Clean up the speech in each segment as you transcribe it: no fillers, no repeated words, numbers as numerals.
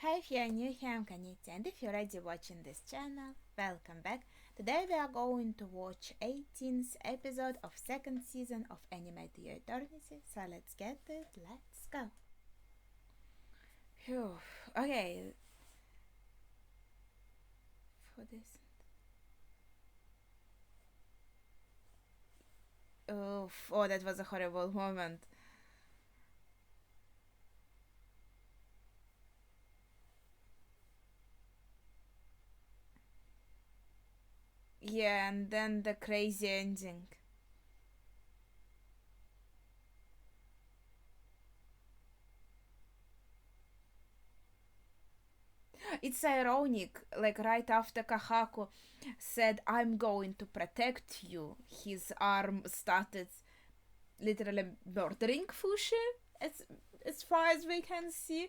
Hi, if you're new here, I'm Kanita, and if you're already watching this channel, welcome back. Today we are going to watch 18th episode of second season of Anime to Your Eternity, so let's get it, let's go. Phew. Okay, for this. Oh, that was a horrible moment. Yeah, and then the crazy ending. It's ironic, like right after Kahaku said, I'm going to protect you, his arm started literally murdering Fushi, as as far as we can see.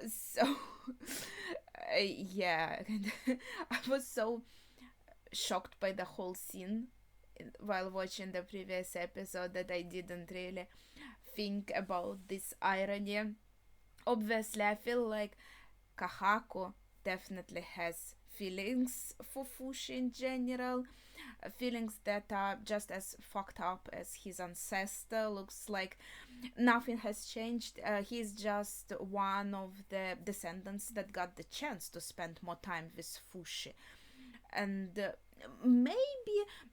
So, yeah, I was so shocked by the whole scene while watching the previous episode that I didn't really think about this irony. Obviously, I feel like Kahako definitely has feelings for Fushi in general, feelings that are just as fucked up as his ancestor. Looks like nothing has changed. He's just one of the descendants that got the chance to spend more time with Fushi. And maybe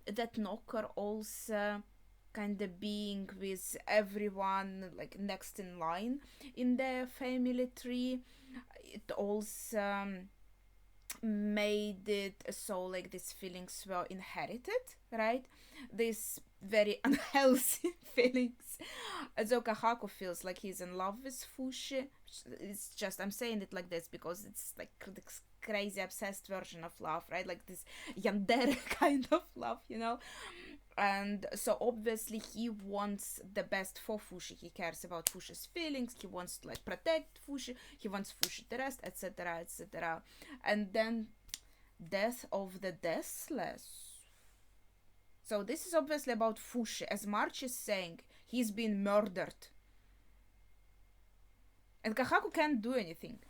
that Knocker also kind of being with everyone like next in line in their family tree, it also made it so like these feelings were inherited, right? These very unhealthy feelings. Azoka Haku feels like he's in love with Fushi. It's just, I'm saying it like this because it's like this crazy obsessed version of love, right? Like this yandere kind of love, you know? And so obviously he wants the best for Fushi. He cares about Fushi's feelings. He wants to like protect Fushi. He wants Fushi to rest, etc., etc. And then death of the deathless. So this is obviously about Fushi. As March is saying, he's been murdered, and Kahaku can't do anything.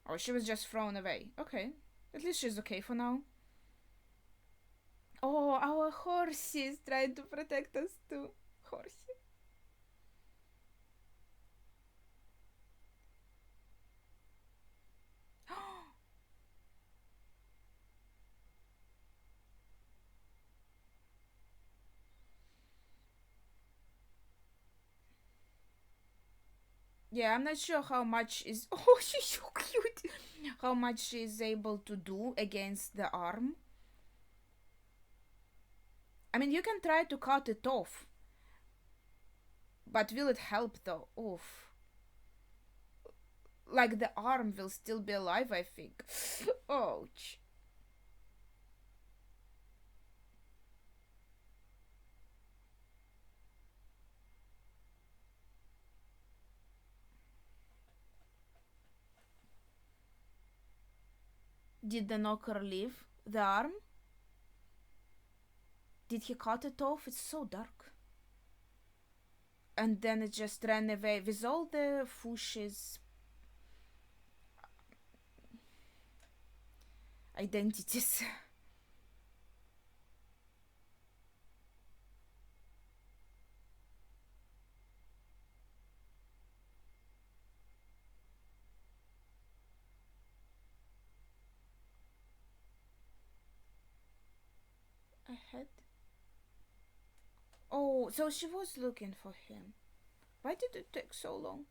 Oh, she was just thrown away. Okay, at least she's okay for now. Oh, our horsey is trying to protect us too. Horsey. Yeah, I'm not sure how much is. Oh, she's so cute. How much she is able to do against the arm. I mean, you can try to cut it off, but will it help though? Oof. Like the arm will still be alive, I think. Ouch. Did the knocker leave the arm? Did he cut it off? It's so dark. And then it just ran away with all the Fush's identities. Ahead. Oh, so she was looking for him. Why did it take so long?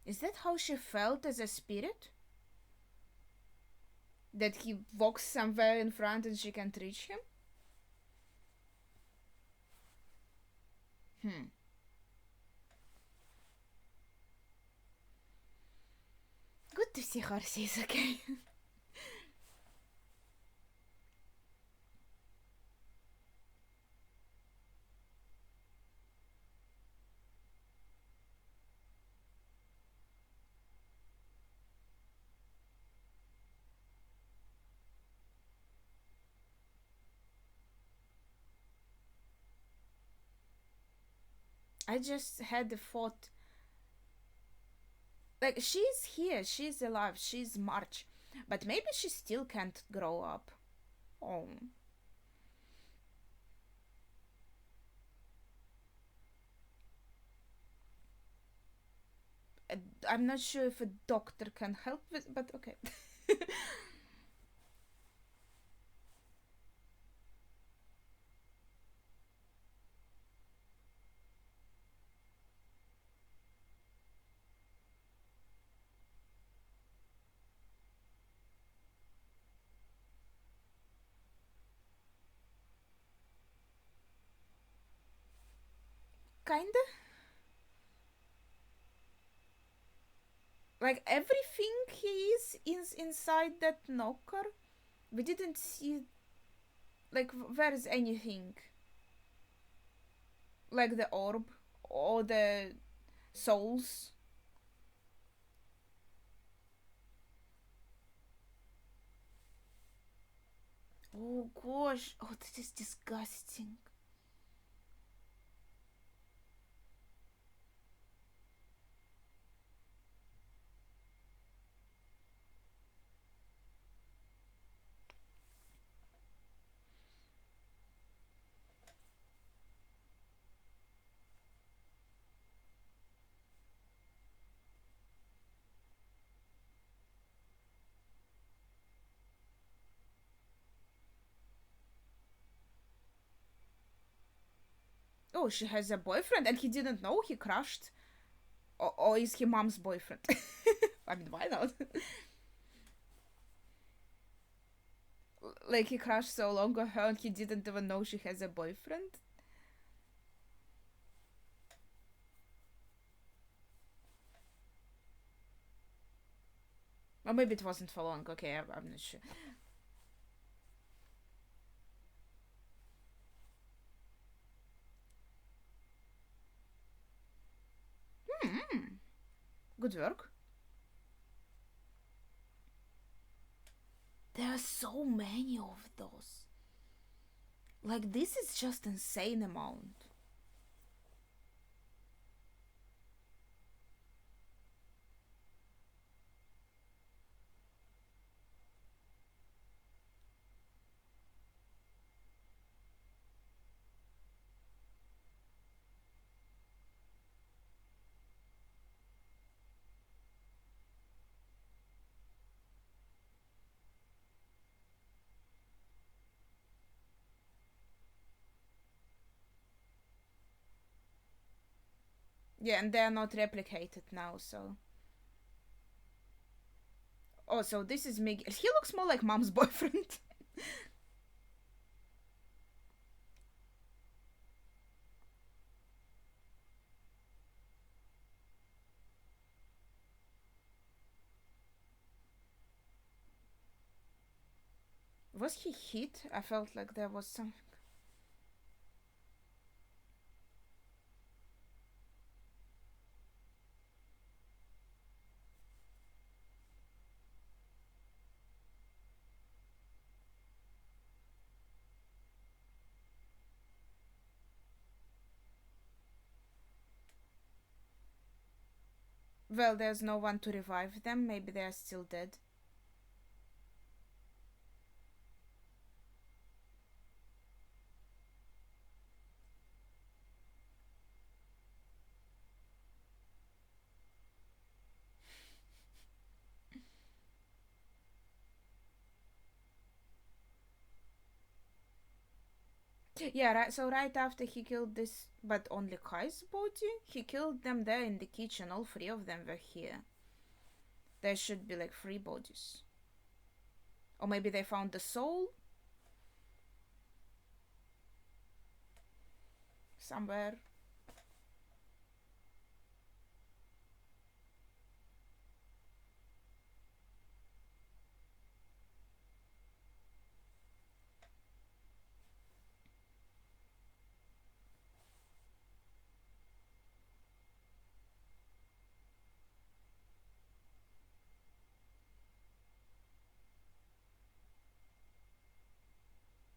Is that how she felt as a spirit? That he walks somewhere in front and she can't reach him? Hmm. Good to see her is okay. I just had the thought, like, she's here, she's alive, she's March, but maybe she still can't grow up. Oh. I'm not sure if a doctor can help with, but okay. Kinda. Like, everything he is inside that knocker. We didn't see, like, where's anything? Like the orb or the souls. Oh gosh. Oh, this is disgusting. Oh, she has a boyfriend and he didn't know, he crashed. Or is he mom's boyfriend? I mean, why not? Like, he crashed so long on her and he didn't even know she has a boyfriend? Or maybe it wasn't for long. Okay, I'm not sure. Hmm. Good work. There are so many of those. Like, this is just insane amount. Yeah, and they are not replicated now, so. Oh, so this is Miguel. He looks more like mom's boyfriend. Was he hit? I felt like there was some. Well, there's no one to revive them. Maybe they are still dead. Yeah, right. So right after he killed this, but only Kai's body, he killed them there in the kitchen. All three of them were here. There should be like three bodies, or maybe they found the soul somewhere.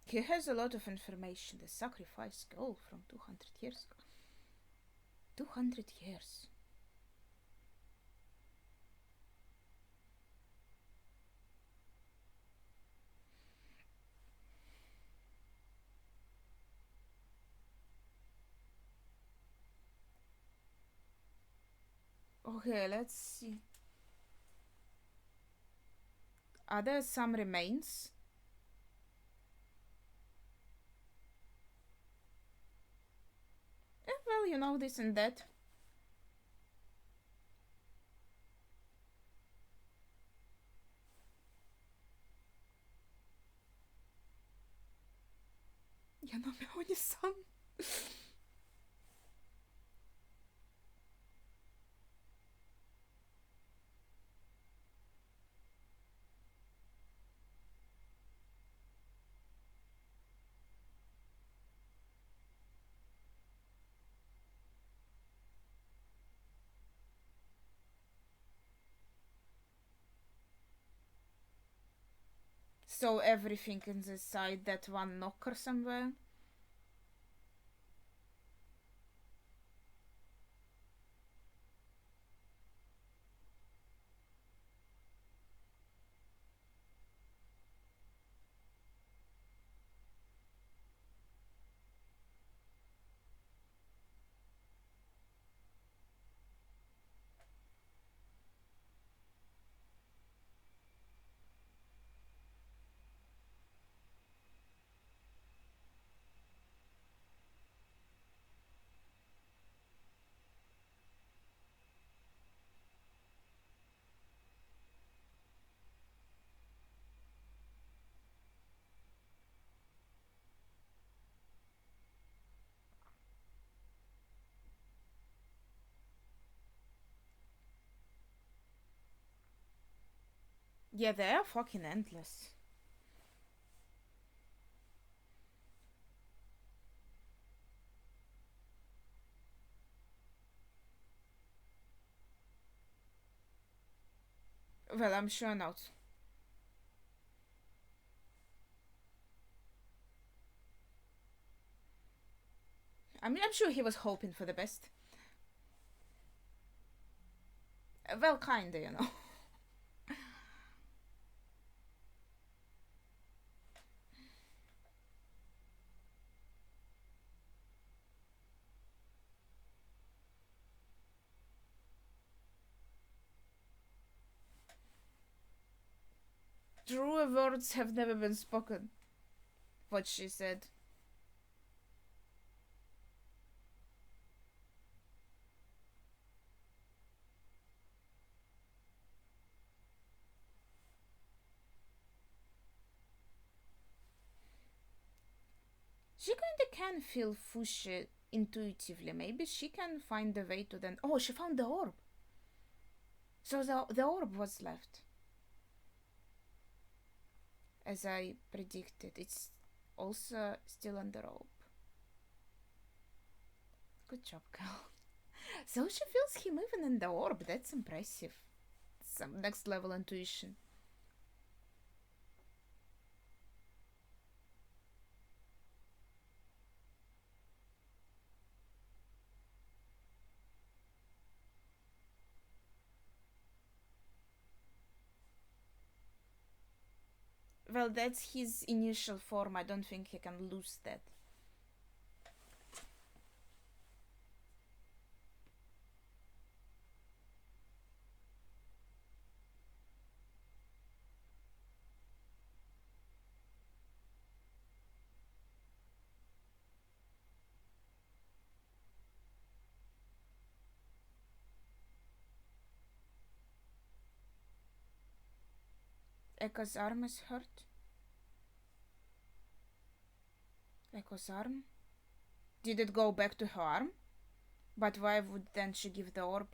He has a lot of information. The sacrifice girl from 200 years ago. 200 years. Okay, let's see. Are there some remains? Well, you know, this and that. Yanome Oni-san. So everything inside that one knocker somewhere. Yeah, they are fucking endless. Well, I'm sure not. I mean, I'm sure he was hoping for the best. Well, kinda, you know. Truer words have never been spoken. What she said. She kinda can feel Fushi intuitively. Maybe she can find a way to then. Oh, she found the orb. So the orb was left. As I predicted, it's also still on the rope. Good job, girl. So she feels him even in the orb. That's impressive. Some next level intuition. Well, that's his initial form. I don't think he can lose that. Echo's arm is hurt. Echo's arm? Did it go back to her arm? But why would then she give the orb?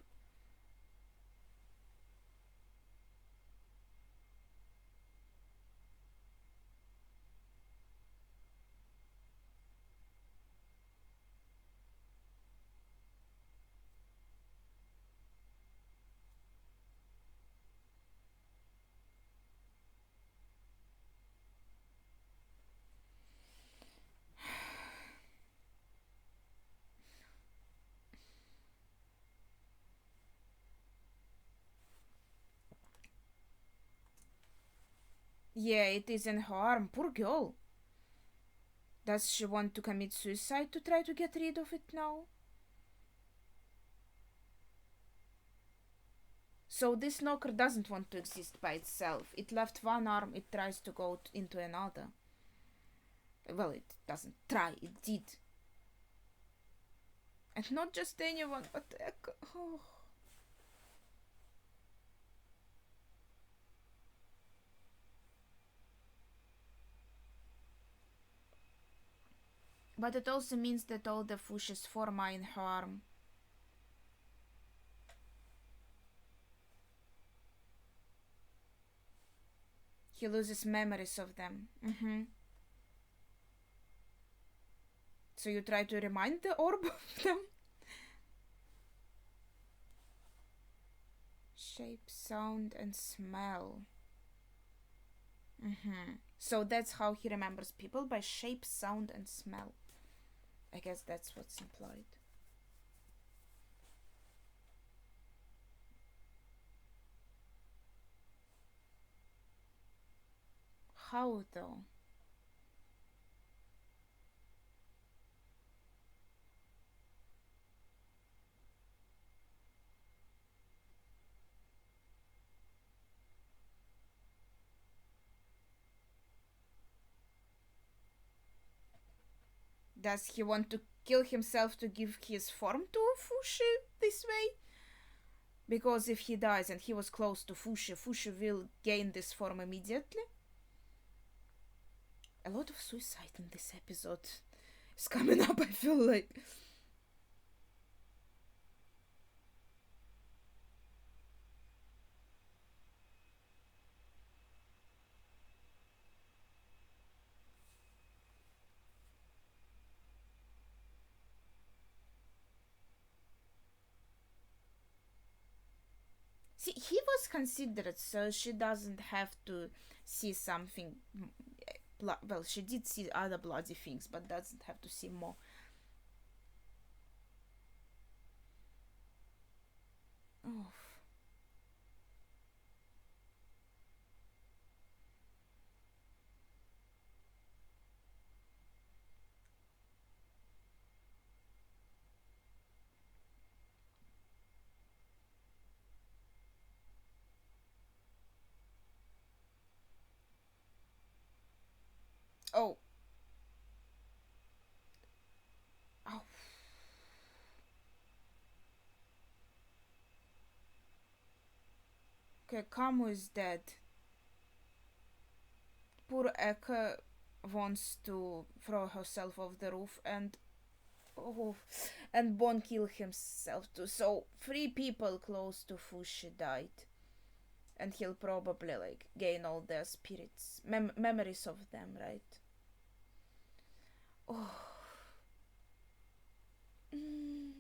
Yeah, it is in her arm. Poor girl. Does she want to commit suicide to try to get rid of it now? So this knocker doesn't want to exist by itself. It left one arm, it tries to go into another. Well, it doesn't try, it did. And not just anyone, but Echo. Oh. But it also means that all the Fush's form are in her arm. He loses memories of them. Mm-hmm. So you try to remind the orb of them? Shape, sound, and smell. Mm-hmm. So that's how he remembers people, by shape, sound, and smell. I guess that's what's implied. How though? Does he want to kill himself to give his form to Fushi this way? Because if he dies and he was close to Fushi, Fushi will gain this form immediately. A lot of suicide in this episode is coming up, I feel like. See, he was considerate, so she doesn't have to see something. Well, she did see other bloody things, but doesn't have to see more. Oh. Oh. Oh. Okay, Kamu is dead. Poor Eka wants to throw herself off the roof, and oh, and Bon kill himself too. So 3 people close to Fushi died, and he'll probably like gain all their spirits, memories of them, right? Oh. Mm.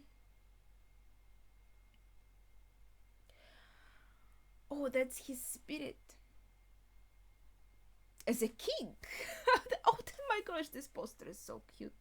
Oh, that's his spirit as a king. Oh my gosh, this poster is so cute.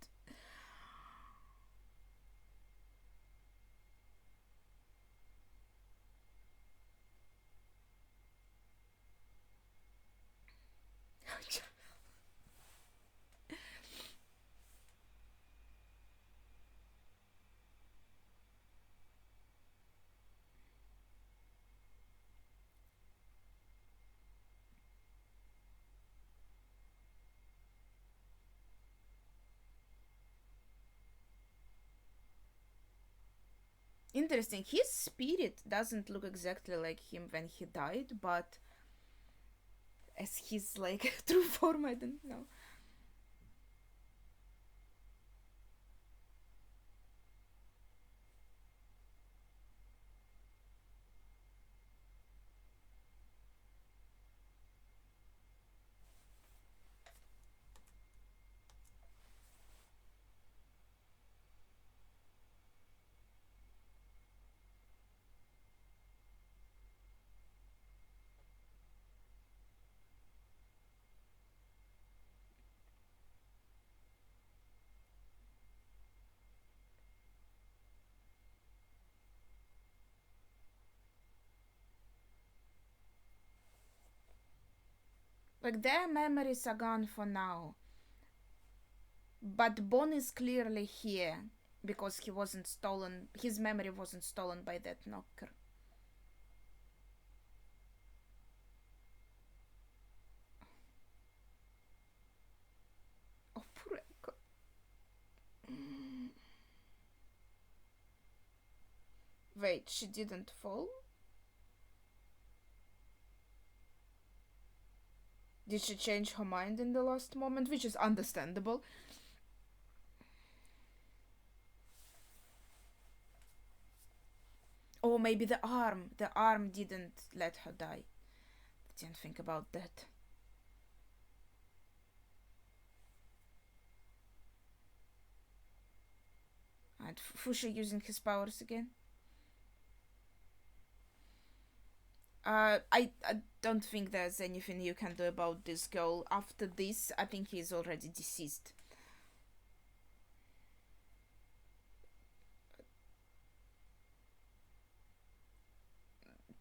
Interesting. His spirit doesn't look exactly like him when he died, but as his like true form, I don't know. Like, their memories are gone for now. But Bon is clearly here because he wasn't stolen. His memory wasn't stolen by that knocker. Oh, poor Echo. Wait, she didn't fall? Did she change her mind in the last moment? Which is understandable. Or maybe the arm. The arm didn't let her die. I didn't think about that. And Fushi using his powers again. I don't think there's anything you can do about this girl. After this, I think he's already deceased.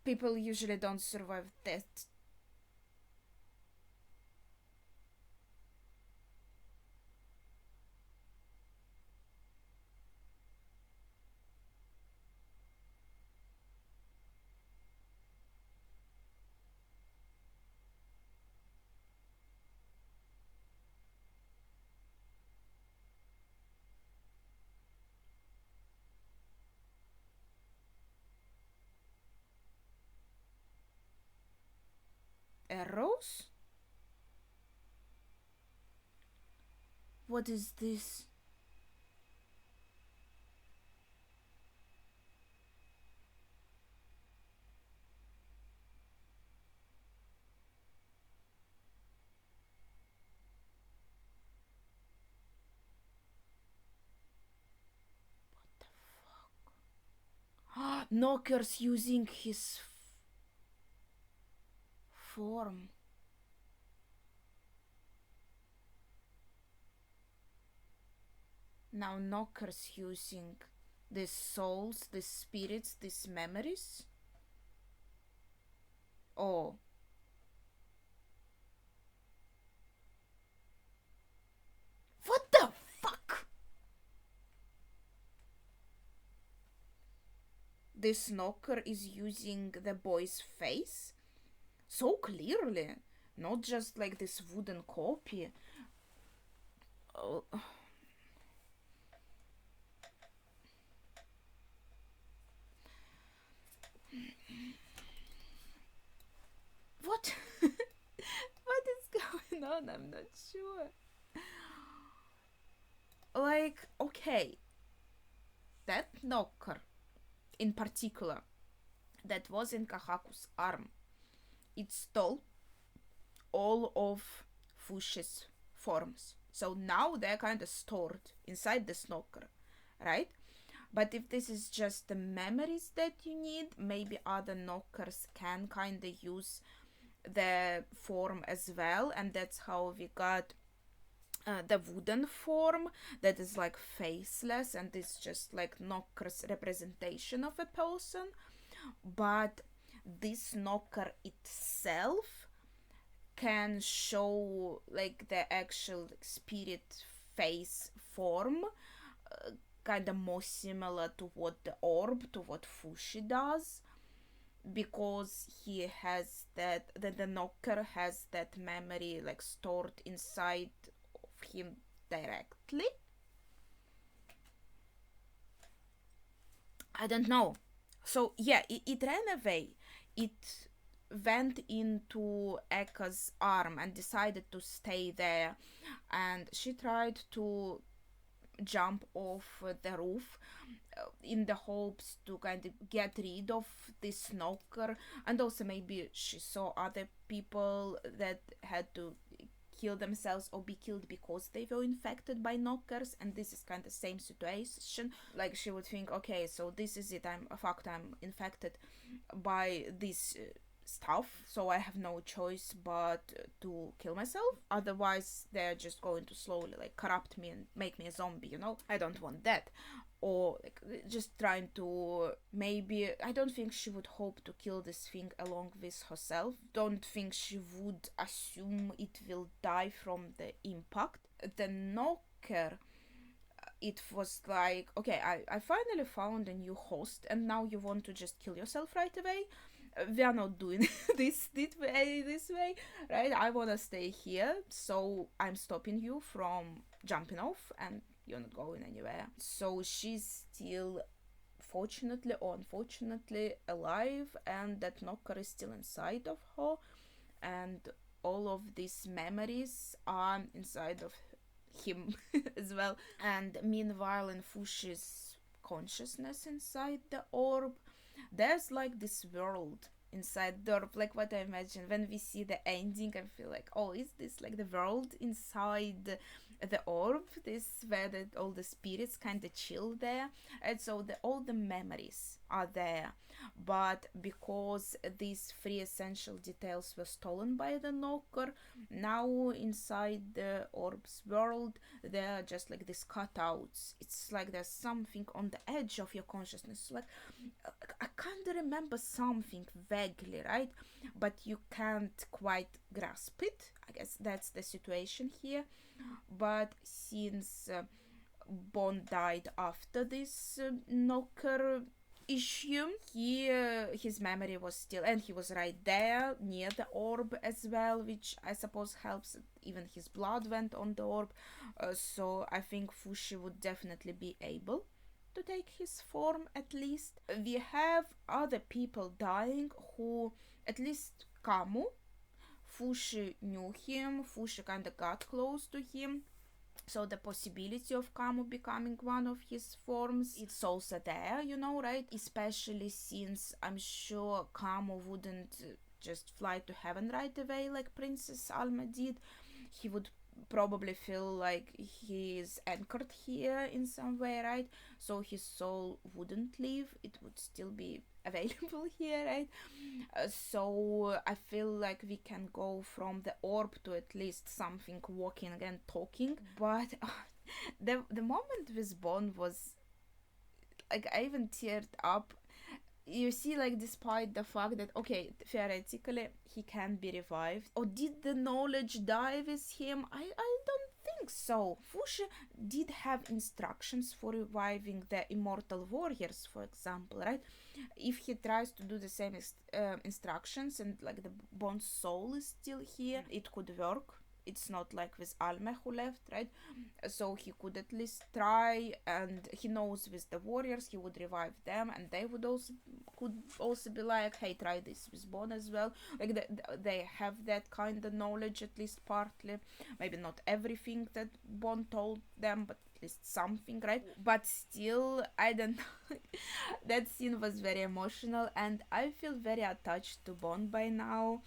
People usually don't survive death. Arrows? What is this? Knocker's using his form. Now Knocker's using these souls, these spirits, these memories. Oh. What the fuck? This Knocker is using the boy's face so clearly, not just like this wooden copy. Oh. What? What is going on? I'm not sure. Like, okay, that knocker in particular that was in Kahaku's arm, it stole all of Fushi's forms. So now they're kind of stored inside the knocker, right? But if this is just the memories that you need, maybe other knockers can kind of use the form as well, and that's how we got the wooden form that is like faceless and is just like knocker's representation of a person. But this knocker itself can show like the actual spirit face form, kind of more similar to what the orb, to what Fushi does, because he has that, the knocker has that memory like stored inside of him directly. I don't know. So yeah, it ran away. It went into Ekka's arm and decided to stay there, and she tried to jump off the roof in the hopes to kind of get rid of this knocker, and also maybe she saw other people that had to kill themselves or be killed because they were infected by knockers, and this is kind of same situation. Like, she would think, okay, so this is it, I'm fucked, I'm infected by this stuff, so I have no choice but to kill myself, otherwise they're just going to slowly like corrupt me and make me a zombie, I don't want that. or like just trying to, maybe I don't think she would hope to kill this thing along with herself. Don't think she would assume it will die from the impact. The knocker, it was like, okay, I finally found a new host and now you want to just kill yourself right away. We are not doing this way, right? I want to stay here, so I'm stopping you from jumping off and you're not going anywhere. So she's still, fortunately or unfortunately, alive, and that knocker is still inside of her, and all of these memories are inside of him as well. And meanwhile, in Fushi's consciousness inside the orb, there's like this world inside the orb, like what I imagine when we see the ending. I feel like, oh, is this like the world inside the orb, this where all the spirits kind of chill there, and so all the memories are there. But because these three essential details were stolen by the knocker, now inside the orb's world there are just like these cutouts. It's like there's something on the edge of your consciousness, like I can't remember something vaguely, right? But you can't quite grasp it. I guess that's the situation here. But since Bond died after this knocker issue, his memory was still, and he was right there near the orb as well, which I suppose helps. Even his blood went on the orb, so I think Fushi would definitely be able to take his form. At least we have other people dying who, at least Kamu, Fushi knew him, Fushi kinda got close to him, so the possibility of Kamu becoming one of his forms, it's also there, right? Especially since I'm sure Kamu wouldn't just fly to heaven right away like Princess Alma did. He would probably feel like he is anchored here in some way, right? So his soul wouldn't leave, it would still be available here, right? So I feel like we can go from the orb to at least something walking and talking. But the moment with Bond was like, I even teared up. You see, like, despite the fact that, okay, theoretically he can be revived, or did the knowledge die with him? I don't think so. Fushi did have instructions for reviving the immortal warriors, for example, right? If he tries to do the same instructions and like the Bond's soul is still here, it could work. It's not like with Alme who left, right? So he could at least try, and he knows with the warriors he would revive them, and they would also be like, hey, try this with Bond as well. Like they have that kind of knowledge, at least partly. Maybe not everything that Bond told them, but at least something, right? But still, I don't know. That scene was very emotional, and I feel very attached to Bond by now.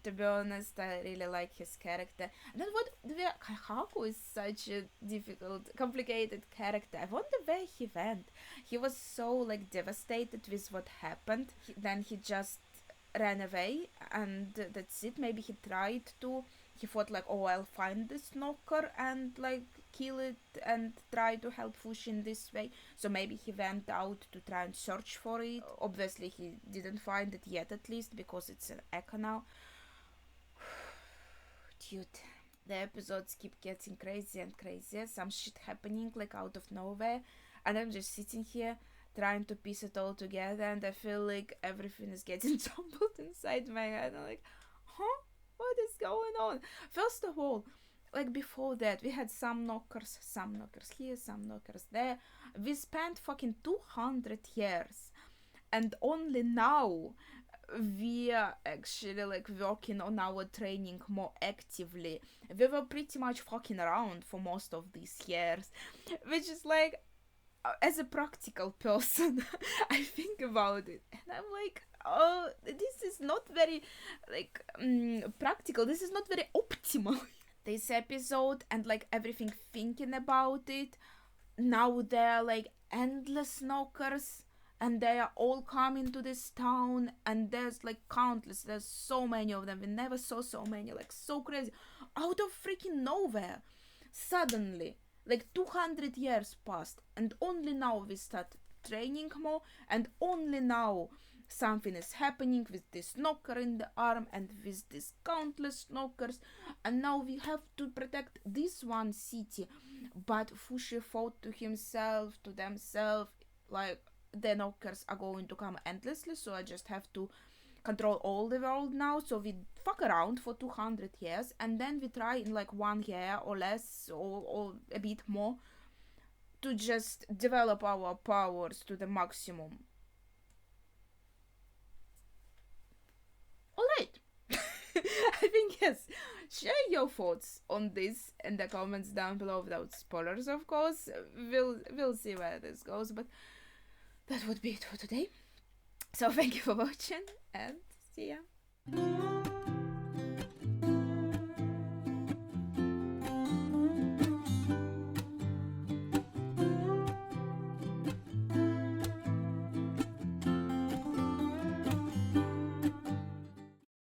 To be honest, I really like his character. And then Haku is such a difficult, complicated character. I wonder where he went. He was so like devastated with what happened. Then he just ran away, and that's it. Maybe he tried to. He thought like, oh, I'll find this knocker and like kill it and try to help Fushi in this way. So maybe he went out to try and search for it. Obviously, he didn't find it yet, at least, because it's an echo now. Dude, the episodes keep getting crazier and crazier. Some shit happening like out of nowhere, and I'm just sitting here trying to piece it all together, and I feel like everything is getting jumbled inside my head. I'm like, huh? What is going on? First of all, like before that, we had some knockers here, some knockers there. We spent fucking 200 years, and only now we are actually like working on our training more actively. We were pretty much fucking around for most of these years, which is like, as a practical person, I think about it and I'm like, oh, this is not very like practical. This is not very optimal. This episode and like everything thinking about it, now there are like endless knockers, and they are all coming to this town, and there's like countless, there's so many of them. We never saw so many, like so crazy, out of freaking nowhere. Suddenly Like 200 years passed, and only now we start training more, and only now something is happening with this knocker in the arm and with these countless knockers, and now we have to protect this one city. But Fushi thought to himself, to themselves, like, the knockers are going to come endlessly, so I just have to control all the world now. So we fuck around for 200 years, and then we try in like 1 year or less, or a bit more, to just develop our powers to the maximum. Alright. I think, yes. Share your thoughts on this in the comments down below, without spoilers, of course. We'll see where this goes, but that would be it for today. So thank you for watching, and see ya.